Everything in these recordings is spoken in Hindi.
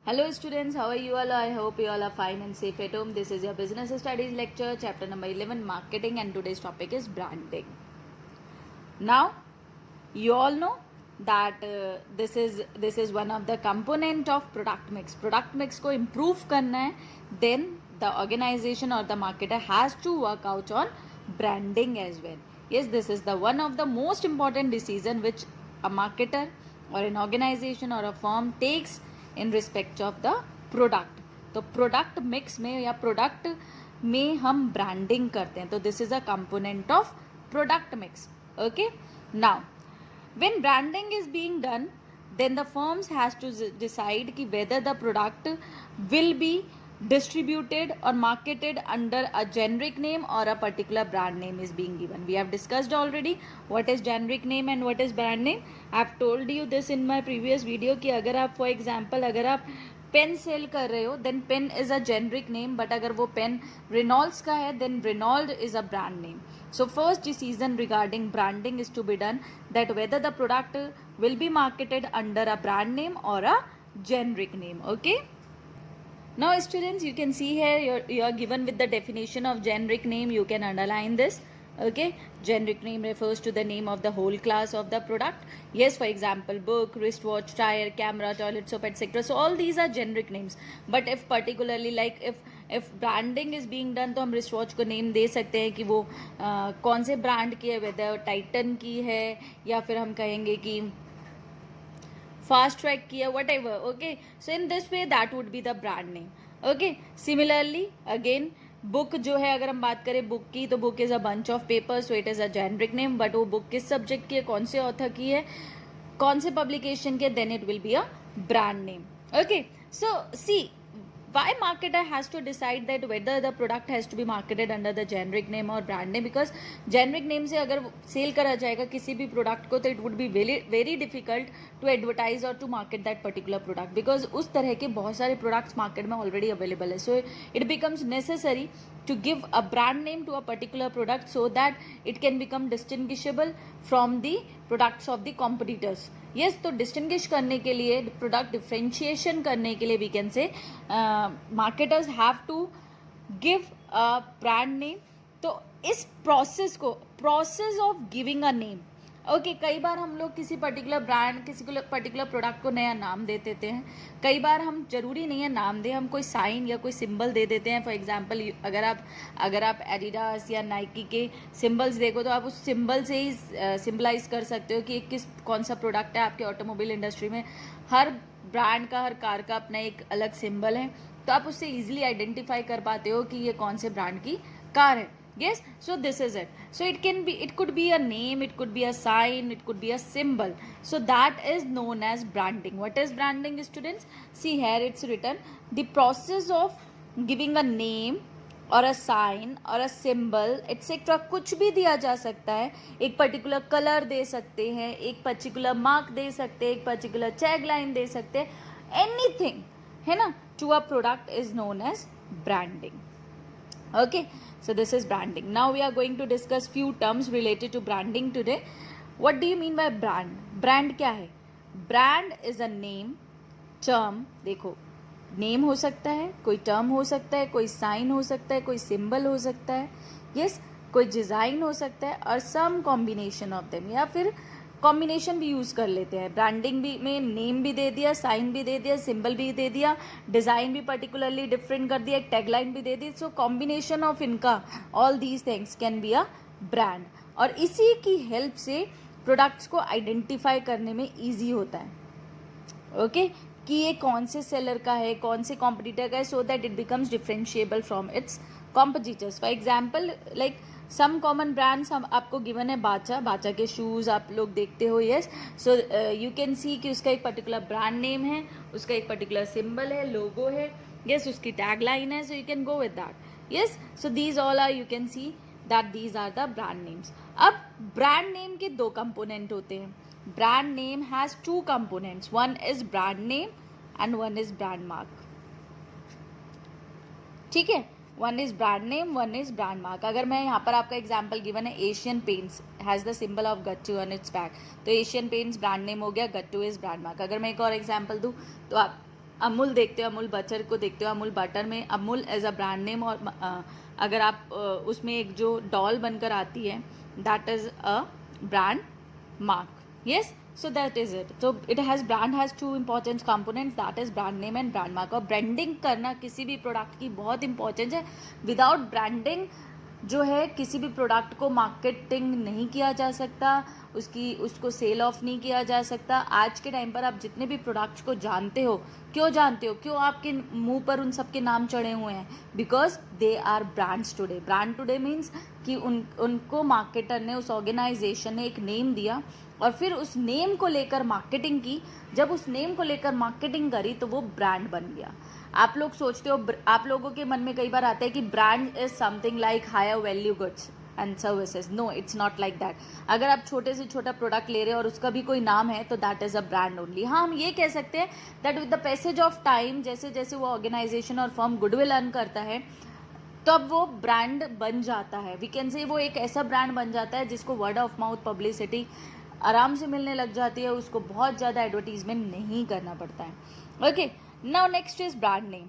Hello students, how are you all? I hope you all are fine and safe at home. This is your business studies lecture, chapter number 11, marketing, and today's topic is branding. Now, you all know that this is one of the component of product mix. Product mix को improve करना है, then the organization or the marketer has to work out on branding as well. Yes, this is the one of the most important decision which a marketer or an organization or a firm takes in respect of the product. तो प्रोडक्ट मिक्स में या प्रोडक्ट में हम ब्रांडिंग करते हैं, तो this is a component of product mix. Okay, now when branding is being done, then the firms has to decide कि whether the product will be distributed or marketed under a generic name or a particular brand name is being given. We have discussed already what is generic name and what is brand name. I have told you this in my previous video कि अगर आप for example अगर आप पेन सेल कर रहे हो then pen is a generic name, but अगर वो पेन Reynolds का है then Reynolds is a brand name. So first decision regarding branding is to be done that whether the product will be marketed under a brand name or a generic name. Okay. Now students, you can see here you are given with the definition of generic name. You can underline this. Okay, generic name refers to the name of the whole class of the product. Yes, for example, book, wristwatch, tire, camera, toilet soap, etc. So all these are generic names. But if particularly like if branding is being done, तो हम wristwatch को name दे सकते हैं कि वो कौन से brand की है, whether Titan की है या फिर हम कहेंगे कि फास्ट ट्रैक किया, what ever. Okay, so in this way that would be the brand name. Okay, similarly again book जो है, अगर हम बात करें बुक की, तो book is a bunch of paper, so it is a generic name. But वो बुक किस सब्जेक्ट की है, कौन से ऑथर की है, कौन से पब्लिकेशन के, then it will be a brand name. Okay, so see why marketer has to decide that whether the product has to be marketed under the generic name or brand name, because generic name से अगर सेल करा जाएगा किसी भी प्रोडक्ट को, तो it would be very difficult to advertise और to market that particular product, because उस तरह के बहुत सारे प्रोडक्ट्स मार्केट में ऑलरेडी अवेलेबल है. So it becomes necessary to give a brand name to a particular product so that it can become distinguishable from the products of the competitors. Yes, तो distinguish करने के लिए, product differentiation करने के लिए, we can say marketers have to give a brand name. तो इस process को, process of giving a name, okay कई बार हम लोग किसी पर्टिकुलर ब्रांड, किसी पर्टिकुलर प्रोडक्ट को नया नाम दे देते हैं. कई बार हम जरूरी नहीं है नाम दें, हम कोई साइन या कोई सिंबल दे देते हैं. फॉर एग्जांपल अगर आप एडिडास या नाइकी के सिंबल्स देखो, तो आप उस सिंबल से ही सिंबलाइज कर सकते हो कि कौन सा प्रोडक्ट है. आपके ऑटोमोबाइल इंडस्ट्री में हर ब्रांड का, हर कार का अपना एक अलग सिंबल है, तो आप उससे ईजिली आइडेंटिफाई कर पाते हो कि ये कौन से ब्रांड की कार है. Yes, so this is it. So it could be a name, it could be a sign, it could be a symbol. So that is known as branding. What is branding, students? See here it's written, the process of giving a name or a sign or a symbol etc. कुछ भी दिया जा सकता है. एक पर्टिकुलर कलर दे सकते हैं, एक पर्टिकुलर मार्क दे सकते हैं, एक पर्टिकुलर टैग लाइन दे सकते हैं, एनीथिंग है ना, to a product is known as branding. Okay, so this is branding. Now we are going to discuss few terms related to branding today. What do you mean by brand? Brand क्या है? Brand is a name, term. देखो, name हो सकता है, कोई term हो सकता है, कोई sign हो सकता है, कोई symbol हो सकता है, yes, कोई design हो सकता है, और some combination of them, या फिर कॉम्बिनेशन भी यूज कर लेते हैं. ब्रांडिंग भी में नेम भी दे दिया, साइन भी दे दिया, सिंबल भी दे दिया, डिजाइन भी पर्टिकुलरली डिफरेंट कर दिया, एक टैगलाइन भी दे दी. सो कॉम्बिनेशन ऑफ इनका all these things can be a brand. और इसी की हेल्प से प्रोडक्ट्स को आइडेंटिफाई करने में ईजी होता है. ओके, कि ये कौन से सेलर का है, कौन से कॉम्पिटिटर का है, so that it becomes differentiable from its competitors. For example like some common brands हम आपको गिवन है, बाचा के शूज़ आप लोग देखते हो. येस, सो यू कैन सी कि उसका एक पर्टिकुलर ब्रांड नेम है, उसका एक पर्टिकुलर सिंबल है, लोगो है, येस, उसकी टैग लाइन है, so you can go with that. Yes, so these all are, you can see that these are the brand names. अब ब्रांड नेम के दो कंपोनेंट होते हैं. Brand name has two components, one is brand name and one is brand mark. ठीक है, one is brand name, one is brand mark. अगर मैं यहाँ पर आपका एग्जाम्पल गिवन है, Asian Paints has the symbol of Gattu on it's back, तो एशियन पेंट्स ब्रांड नेम हो गया, गट्टू इज ब्रांड मार्क. अगर मैं एक और एग्जाम्पल दूँ, तो आप अमूल देखते हो, अमूल बटर को देखते हो, अमूल बटर में Amul as a brand name, और अगर आप उसमें एक जो डॉल बनकर आती है that is a brand mark. Yes, so that is it. So it has, brand has two important components, that is brand name and brand mark. और ब्रांडिंग करना किसी भी प्रोडक्ट की बहुत इंपॉर्टेंट है. विदाउट ब्रांडिंग जो है किसी भी प्रोडक्ट को मार्केटिंग नहीं किया जा सकता, उसको सेल ऑफ नहीं किया जा सकता. आज के टाइम पर आप जितने भी प्रोडक्ट्स को जानते हो, क्यों आपके मुंह पर उन सब के नाम चढ़े हुए हैं? Because they are brands today. Brand today means कि उनको मार्केटर ने, उस ऑर्गेनाइजेशन ने एक नेम दिया और फिर उस नेम को लेकर मार्केटिंग की. जब उस नेम को लेकर मार्केटिंग करी तो वो ब्रांड बन गया. आप लोग सोचते हो, आप लोगों के मन में कई बार आता है कि brand is something like higher value goods and services. No, it's not like that. अगर आप छोटे से छोटा प्रोडक्ट ले रहे हो और उसका भी कोई नाम है तो that is a brand only. हाँ, हम ये कह सकते हैं that with the passage of time, जैसे जैसे वो ऑर्गेनाइजेशन और फर्म गुडविल अर्न करता है तो अब वो ब्रांड बन जाता है. वी कैन से वो एक ऐसा ब्रांड बन जाता है जिसको वर्ड ऑफ माउथ पब्लिसिटी आराम से मिलने लग जाती है, उसको बहुत ज़्यादा एडवर्टीजमेंट नहीं करना पड़ता है. Okay, now next is brand name.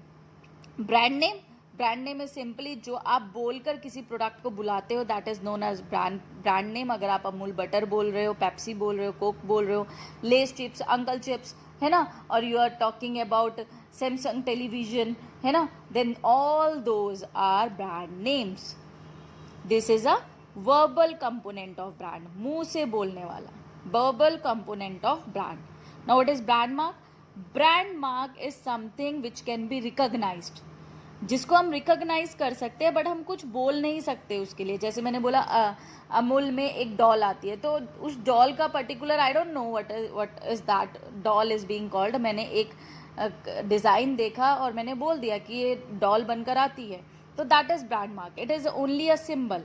Brand name is simply जो आप बोलकर किसी प्रोडक्ट को बुलाते हो, that is known as brand name. अगर आप अमूल बटर बोल रहे हो, पेप्सी बोल रहे हो, कोक बोल रहे हो, लेस चिप्स, अंकल चिप्स, है ना, और you are talking about Samsung television, है ना, then all those are brand names. This is a verbal component of brand, मुंह से बोलने वाला verbal component of brand. Now what is brand mark? Brand mark is something which can be recognized, जिसको हम रिकॉग्नाइज कर सकते हैं बट हम कुछ बोल नहीं सकते उसके लिए. जैसे मैंने बोला अमूल में एक डॉल आती है, तो उस डॉल का particular I don't know what is that doll is being called. मैंने एक डिज़ाइन देखा और मैंने बोल दिया कि ये डॉल बनकर आती है, तो that is brand mark. It is only a symbol,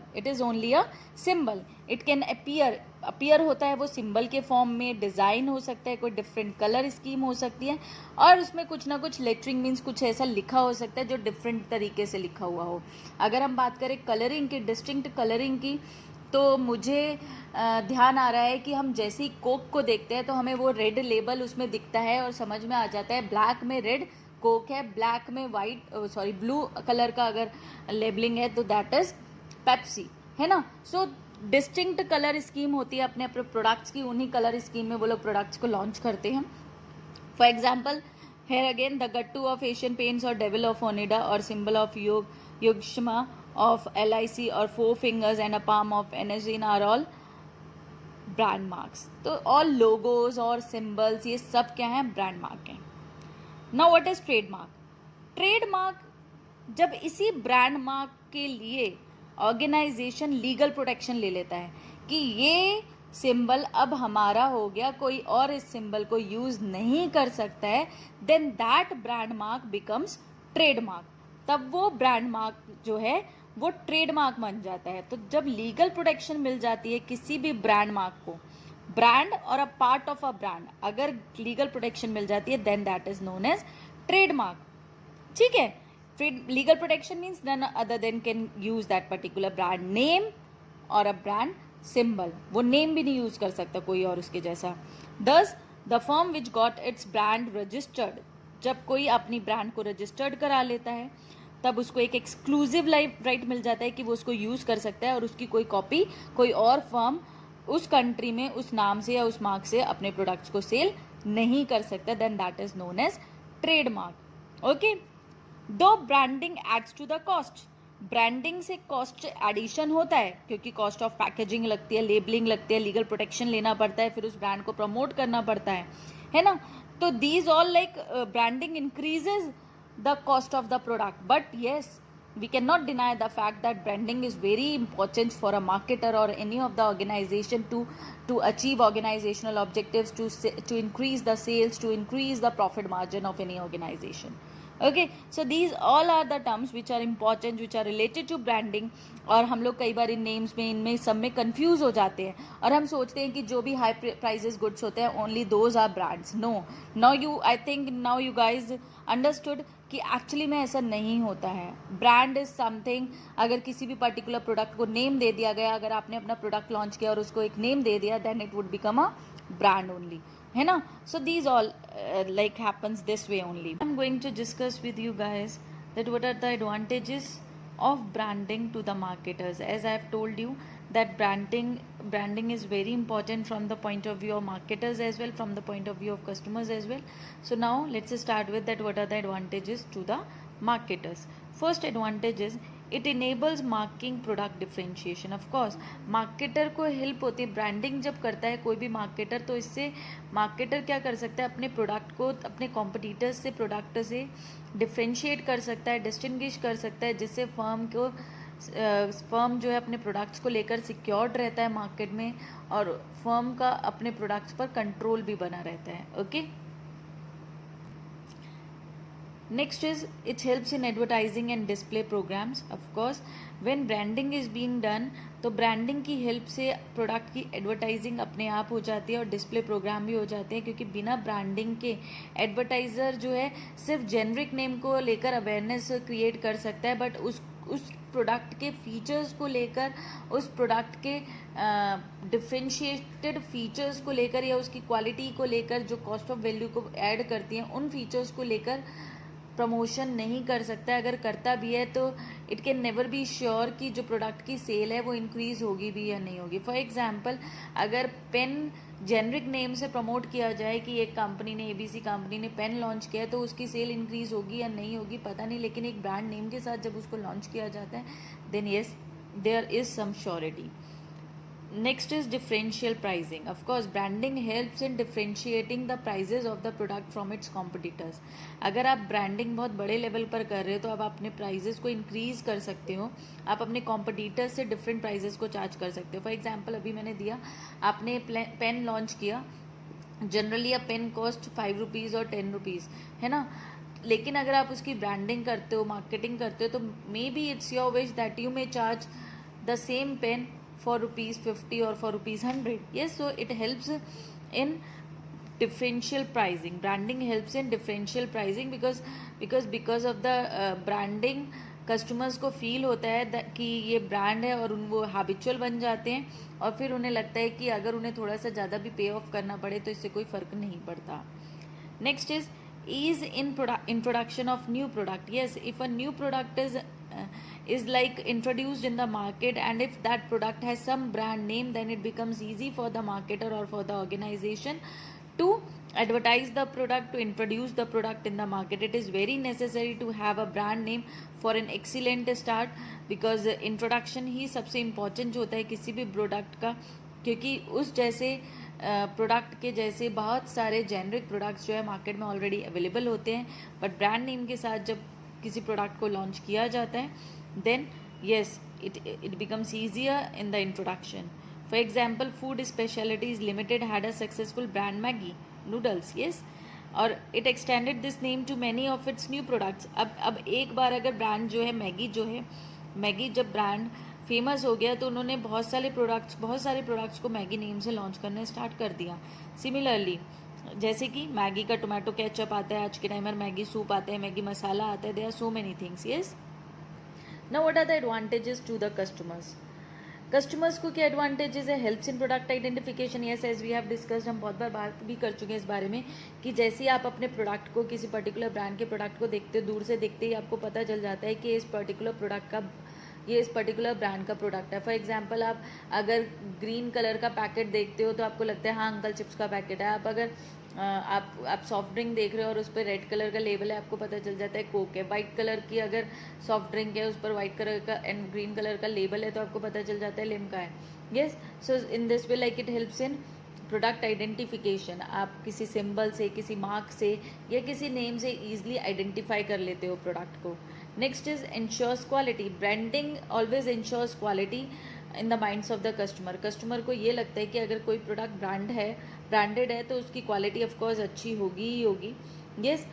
it can appear होता है वो सिंबल के फॉर्म में, डिज़ाइन हो सकता है, कोई डिफरेंट कलर स्कीम हो सकती है, और उसमें कुछ ना कुछ लेटरिंग मीन्स कुछ ऐसा लिखा हो सकता है जो डिफरेंट तरीके से लिखा हुआ हो. अगर हम बात करें कलरिंग की, डिस्टिंक्ट कलरिंग की, तो मुझे ध्यान आ रहा है कि हम जैसे ही कोक को देखते हैं तो हमें वो रेड लेबल उसमें दिखता है और समझ में आ जाता है ब्लैक में रेड कोक है, ब्लैक में ब्लू कलर का अगर लेबलिंग है तो दैट इज पेप्सी, है ना. सो डिस्टिंक्ट कलर स्कीम होती है अपने अपने प्रोडक्ट्स की, उन्हीं कलर स्कीम में वो लोग प्रोडक्ट्स को लॉन्च करते हैं. For example, here again the Gattu of Asian Paints or Devil of Onida or symbol of Yugshma of LIC or four fingers and a palm of Energene are all brand marks. तो all logos और symbols ये सब क्या हैं? brand mark हैं. Now what is trademark? trademark जब इसी brand mark के लिए ऑर्गेनाइजेशन लीगल प्रोटेक्शन ले लेता है कि ये सिंबल अब हमारा हो गया, कोई और इस सिंबल को यूज नहीं कर सकता है, then that brand mark becomes trademark. तब वो ब्रांड मार्क जो है वो ट्रेडमार्क बन जाता है. तो जब लीगल प्रोटेक्शन मिल जाती है किसी भी ब्रांड मार्क को, ब्रांड और a part of a brand, अगर लीगल प्रोटेक्शन मिल जाती है then that is known as trademark. ठीक है, legal protection means none other than can use that particular brand name और अ ब्रांड सिंबल. वो नेम भी नहीं यूज कर सकता कोई और उसके जैसा. दस the firm which got its brand registered, जब कोई अपनी ब्रांड को रजिस्टर्ड करा लेता है तब उसको एक एक्सक्लूसिव राइट मिल जाता है कि वो उसको यूज कर सकता है और उसकी कोई कॉपी कोई और फर्म उस कंट्री में उस नाम से या उस मार्क से अपने प्रोडक्ट्स को सेल नहीं कर सकता. Then that is known as trademark. Okay, दो branding adds to the cost, branding से कॉस्ट एडिशन होता है क्योंकि कॉस्ट ऑफ पैकेजिंग लगती है, लेबलिंग लगती है, लीगल प्रोटेक्शन लेना पड़ता है, फिर उस ब्रांड को प्रमोट करना पड़ता है ना. तो these all like branding increases the cost of the product. But yes, we cannot deny the fact that branding is very important for a marketer or any of the organization to achieve organizational objectives, to increase the sales, to increase the profit margin of any organization. Okay, so these all are the terms which are important, which are related to branding. और हम लोग कई बार इन नेम्स में, इनमें सब में कंफ्यूज हो जाते हैं और हम सोचते हैं कि जो भी हाई प्राइजेस गुड्स होते हैं only those are brands. No, I think now you guys understood कि एक्चुअली में ऐसा नहीं होता है. ब्रांड इज समथिंग, अगर किसी भी पर्टिकुलर प्रोडक्ट को नेम दे दिया गया, अगर आपने अपना प्रोडक्ट लॉन्च किया और उसको एक नेम दे दिया, then it would become a brand only. है ना. So these all like happens this way only. I'm going to discuss with you guys that what are the advantages of branding to the marketers. As I have told you that branding is very important from the point of view of marketers as well, from the point of view of customers as well. So now let's start with that what are the advantages to the marketers. First advantage is it enables marking product differentiation. Of course marketer को हेल्प होती है. ब्रांडिंग जब करता है कोई भी मार्केटर, तो इससे मार्केटर क्या कर सकता है, अपने प्रोडक्ट को अपने कॉम्पिटिटर्स से, प्रोडक्ट से डिफ्रेंशिएट कर सकता है, डिस्टिंग्विश कर सकता है, जिससे फर्म जो है अपने प्रोडक्ट्स को लेकर सिक्योर्ड रहता है मार्केट में, और फर्म का अपने प्रोडक्ट्स पर कंट्रोल भी बना रहता है. Okay. Next is it helps in advertising and display programs. Of course, when branding is being done, तो ब्रांडिंग की हेल्प से प्रोडक्ट की एडवर्टाइजिंग अपने आप हो जाती है और डिस्प्ले प्रोग्राम भी हो जाते हैं, क्योंकि बिना ब्रांडिंग के एडवर्टाइज़र जो है सिर्फ जेनरिक नेम को लेकर अवेयरनेस क्रिएट कर सकता है, बट उस प्रोडक्ट के फीचर्स को लेकर, उस प्रोडक्ट के डिफ्रेंशिएटेड फीचर्स को लेकर, या उसकी क्वालिटी को लेकर, जो कॉस्ट ऑफ वैल्यू को ऐड करती हैं, उन फीचर्स को लेकर प्रमोशन नहीं कर सकता है. अगर करता भी है तो it can never be sure कि जो प्रोडक्ट की सेल है वो इंक्रीज होगी भी या नहीं होगी. फॉर एग्जांपल, अगर पेन जेनरिक नेम से प्रमोट किया जाए कि एक कंपनी ने, ABC कंपनी ने पेन लॉन्च किया है, तो उसकी सेल इंक्रीज होगी या नहीं होगी पता नहीं, लेकिन एक ब्रांड नेम के साथ जब उसको लॉन्च किया जाता है, then yes there is some surety. Next is differential pricing. Of course, branding helps in differentiating the prices of the product from its competitors. अगर आप ब्रांडिंग बहुत बड़े लेवल पर कर रहे हो तो आप अपने प्राइजेस को इंक्रीज कर सकते हो, आप अपने कॉम्पिटिटर्स से डिफरेंट प्राइजेस को चार्ज कर सकते हो. फॉर एग्जांपल, अभी मैंने दिया, आपने पेन लॉन्च किया, जनरली अ पेन कॉस्ट 5 रुपीज़ और 10 रुपीज़, है ना. लेकिन अगर आप उसकी ब्रांडिंग करते हो, मार्केटिंग करते हो, तो maybe it's your wish that you may charge the same pen for rupees 50 or for rupees 100. Yes, so it helps in differential pricing. Branding helps in differential pricing because of the branding, customers को फील होता है कि ये ब्रांड है, और वो हैबिचुअल बन जाते हैं, और फिर उन्हें लगता है कि अगर उन्हें थोड़ा सा ज़्यादा भी पे ऑफ करना पड़े तो इससे कोई फ़र्क नहीं पड़ता. Next is ease in introduction of new product. Yes, if a new product is like introduced in the market, and if that product has some brand name, then it becomes easy for the marketer or for the organization to advertise the product, to introduce the product in the market. It is very necessary to have a brand name for an excellent start, because introduction ही सबसे important होता है किसी भी प्रोडक्ट का, क्योंकि उस जैसे प्रोडक्ट के जैसे बहुत सारे जेनरिक प्रोडक्ट्स जो है मार्केट में ऑलरेडी अवेलेबल होते हैं, बट ब्रांड नेम के साथ जब किसी प्रोडक्ट को लॉन्च किया जाता है, then yes it becomes easier in the introduction. For example, food specialities limited had a successful brand Maggi noodles. Yes, और it extended this name to many of its new products. अब एक बार अगर ब्रांड जो है मैगी जब ब्रांड फेमस हो गया, तो उन्होंने बहुत सारे प्रोडक्ट्स को मैगी नेम से लॉन्च करना स्टार्ट कर दिया. सिमिलरली, जैसे कि मैगी का टोमेटो केचप आता है, आज के टाइम में मैगी सूप आता है, मैगी मसाला आता है, there are so many things. Yes, now what are the advantages to the customers को क्या एडवांटेजेस है? Helps in product identification. Yes, as we have discussed, हम बहुत बार बात भी कर चुके हैं इस बारे में, कि जैसे ही आप अपने प्रोडक्ट को, किसी पर्टिकुलर ब्रांड के प्रोडक्ट को देखते हो, दूर से देखते ही आपको पता चल जाता है कि इस पर्टिकुलर ब्रांड का प्रोडक्ट है. फॉर एग्जांपल, आप अगर ग्रीन कलर का पैकेट देखते हो तो आपको लगता है हाँ अंकल चिप्स का पैकेट है. आप अगर आप सॉफ्ट ड्रिंक देख रहे हो और उस पर रेड कलर का लेबल है, आपको पता चल जाता है कोक है. वाइट कलर की अगर सॉफ्ट ड्रिंक है, उस पर वाइट कलर का एंड ग्रीन कलर का लेबल है, तो आपको पता चल जाता है लिम्का है. Yes, so in this way like it helps in product identification. आप किसी सिंबल से, किसी मार्क से या किसी नेम से ईजिली आइडेंटिफाई कर लेते हो प्रोडक्ट को. Next is ensures quality. Branding always ensures quality in the minds of the customer को ये लगता है कि अगर कोई प्रोडक्ट ब्रांडेड है तो उसकी क्वालिटी ऑफकोर्स अच्छी होगी ही होगी. Yes,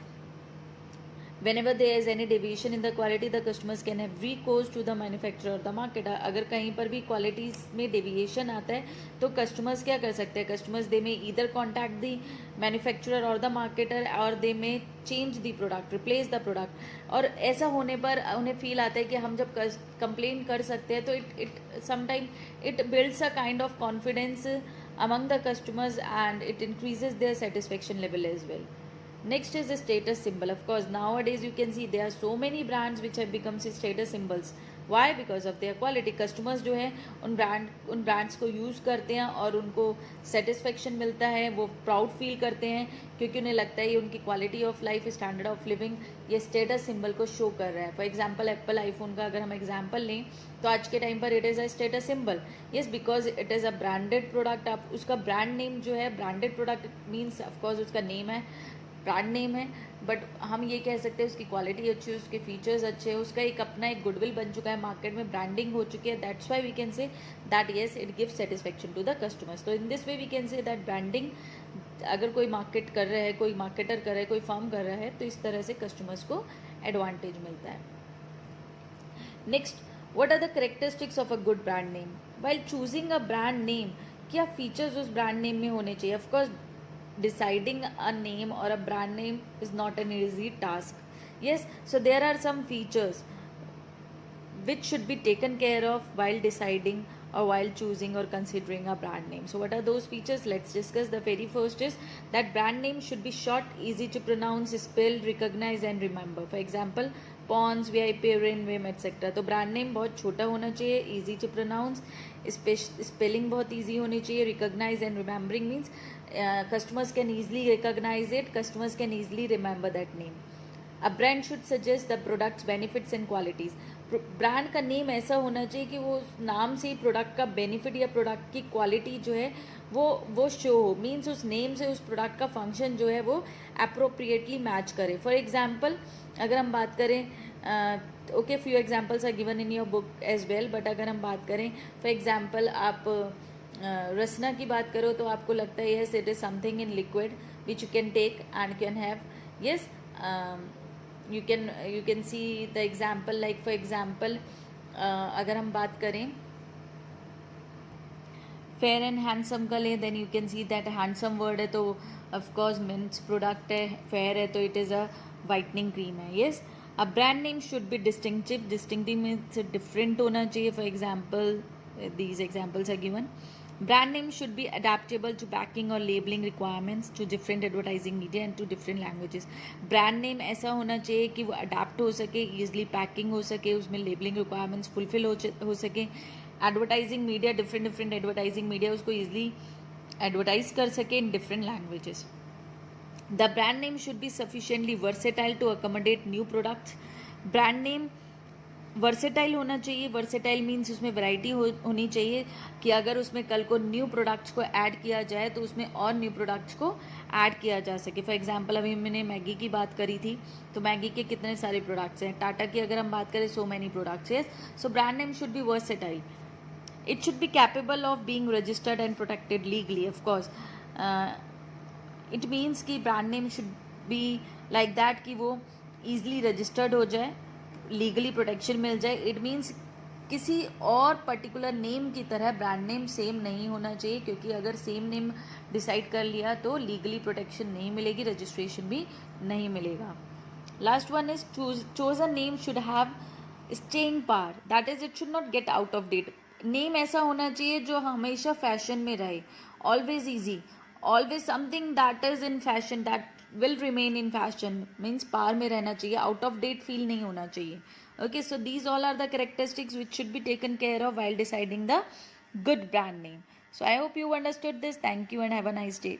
whenever there is any deviation in the quality, the customers can have recourse to the manufacturer or the marketer. अगर कहीं पर भी क्वालिटीज़ में डेविएशन आता है तो कस्टमर्स क्या कर सकते हैं? कस्टमर्स दे में ईदर कॉन्टैक्ट दी मैन्युफैक्चरर और द मार्केटर, और दे में change the product, replace the product. और ऐसा होने पर उन्हें फील आता है कि हम जब कंप्लेन कर सकते हैं तो it sometime it builds a kind of confidence among the customers and it increases their satisfaction level as well. Next is the status symbol. Of course, nowadays you can see there are so many brands which have become status symbols. Why? Because of their quality. Customers जो है उन ब्रांड्स को यूज़ करते हैं और उनको सेटिस्फेक्शन मिलता है, वो प्राउड फील करते हैं क्योंकि उन्हें लगता है ये उनकी quality of life, standard of living ये स्टेटस सिंबल को शो कर रहा है. फॉर एग्जाम्पल एप्पल आईफोन का अगर हम एग्जाम्पल लें तो आज के टाइम पर it is a status symbol. Yes, because it is a branded product. आप उसका ब्रांड नेम जो है, ब्रांडेड प्रोडक्ट मीन्स ऑफकोर्स उसका नेम है, ब्रांड नेम है, बट हम ये कह सकते हैं उसकी क्वालिटी अच्छी है, उसके फीचर्स अच्छे हैं, उसका एक अपना एक गुडविल बन चुका है, मार्केट में ब्रांडिंग हो चुकी है. That's why we can say that yes it gives satisfaction to the customers. तो in this way we can say that branding अगर कोई मार्केट कर रहा है, कोई मार्केटर कर रहा है, कोई फर्म कर रहा है, तो इस तरह से कस्टमर्स को एडवांटेज मिलता है. Next, what are the characteristics of a good brand name? While choosing a brand name, क्या फीचर्स उस ब्रांड नेम में होने चाहिए? Of course deciding a name or a brand name is not an easy task. Yes, so there are some features which should be taken care of while deciding or while choosing or considering a brand name. So what are those features? Let's discuss. The very first is that brand name should be short, easy to pronounce, spell, recognize and remember. For example, Pond's, VIP, Rainwim, etc. तो ब्रांड नेम बहुत छोटा होना चाहिए, इजी टू प्रोनाउंस, स्पेलिंग बहुत इजी होनी चाहिए, recognize and remembering means customers can easily recognize it, customers can easily remember that name. A brand should suggest the product's benefits and qualities. Brand का नेम ऐसा होना चाहिए कि वो नाम से ही प्रोडक्ट का बेनिफिट या प्रोडक्ट की क्वालिटी जो है वो शो हो. मीन्स उस नेम से उस प्रोडक्ट का फंक्शन जो है वो अप्रोप्रिएटली मैच करे. फॉर एग्जाम्पल अगर हम बात करें, okay few examples are given in your book as well, but अगर हम बात करें फॉर एग्जाम्पल आप रसना की बात करो तो आपको लगता है yes it is something in liquid which you can take and can have. Yes, you can see the example like for example अगर हम बात करें फेयर एंड हैंडसम का ले, then you can see that handsome word है तो ऑफकोर्स मीन्स प्रोडक्ट है, फेयर है तो it is a whitening cream है. Yes, a brand name should be distinctive means different होना चाहिए. For example these examples are given. Brand name should be adaptable to packing or labeling requirements, to different advertising media and to different languages. Brand name ऐसा होना चाहिए कि वो अडाप्ट हो सके, ईजिली पैकिंग हो सके, उसमें लेबलिंग रिक्वायरमेंट्स फुलफिल हो सके. Advertising media, different advertising media उसको ईजिली एडवर्टाइज कर सके in different languages. The brand name should be sufficiently versatile to accommodate new products. Brand name versatile होना चाहिए. वर्सेटाइल मीन्स उसमें वैरायटी होनी चाहिए कि अगर उसमें कल को न्यू प्रोडक्ट्स को ऐड किया जाए तो उसमें और न्यू प्रोडक्ट्स को ऐड किया जा सके. फॉर एग्जांपल अभी मैंने मैगी की बात करी थी तो मैगी के कितने सारे प्रोडक्ट्स हैं. टाटा की अगर हम बात करें so many products. Yes, so brand name should be versatile. It should be capable of being registered and protected legally. Of course it means कि brand name should be like that कि वो ईजिली रजिस्टर्ड हो जाए, लीगली प्रोटेक्शन मिल जाए. इट मीन्स किसी और पर्टिकुलर नेम की तरह ब्रांड नेम सेम नहीं होना चाहिए, क्योंकि अगर सेम नेम डिसाइड कर लिया तो लीगली प्रोटेक्शन नहीं मिलेगी, रजिस्ट्रेशन भी नहीं मिलेगा. Last one is choose a name should have staying power. That is it should not get out of date. Name ऐसा होना चाहिए जो हमेशा फैशन में रहे, always easy, always something that is in fashion, that will remain in fashion means पार में रहना चाहिए, आउट ऑफ डेट फील नहीं होना चाहिए. Okay, so these all are the characteristics which should be taken care of while deciding the good brand name. So I hope you understood this. Thank you and have a nice day.